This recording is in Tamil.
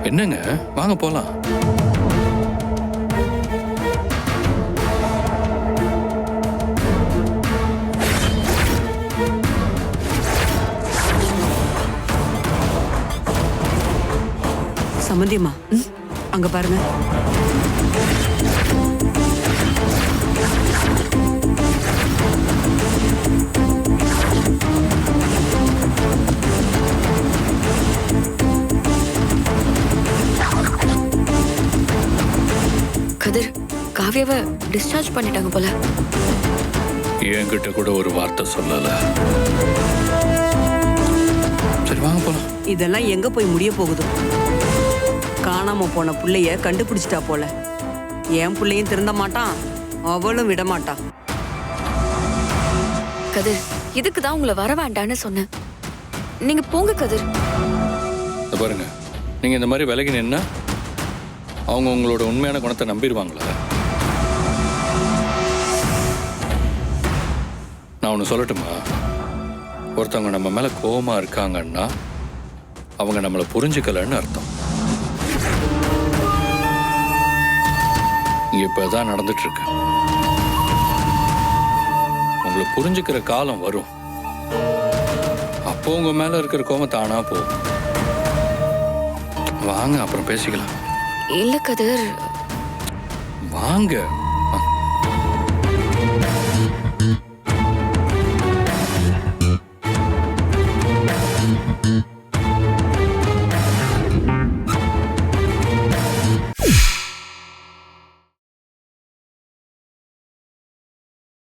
என்னங்க, வாங்க போலாம். சம்மந்தியம்மா, அங்க பாருங்க. கதிர், காவியாவை டிஸ்சார்ஜ் பண்ணிட்டாங்க போல. என்கிட்ட கூட ஒரு வார்த்தை சொல்லல. சரி வாங்க போலாம். இதெல்லாம் எங்க போய் முடிய போகுது? காணாம போன புள்ளைய கண்டுபிடிச்சிட்டா போல. என் புள்ளையும் திருந்த மாட்டான், அவளும் விட மாட்டா. கதிர், இதுக்கு தான் உங்களை வர வேண்டான்னு சொன்னேன். நீங்க போங்க கதிர். பாருங்க, நீங்க இந்த மாதிரி விலகி நின்னா அவங்க உங்களோட உண்மையான குணத்தை நம்பிடுவாங்களா? நான் ஒன்று சொல்லட்டுமா? ஒருத்தவங்க நம்ம மேல கோபமா இருக்காங்கன்னா அவங்க நம்மளை புரிஞ்சுக்கலன்னு அர்த்தம். இங்க இப்பதான் நடந்துட்டு இருக்கு. உங்களை புரிஞ்சுக்கிற காலம் வரும். அப்போ உங்க மேல இருக்கிற கோபம் தானா போகும். வாங்க, அப்புறம் பேசிக்கலாம். இல்ல கதிர், வாங்க.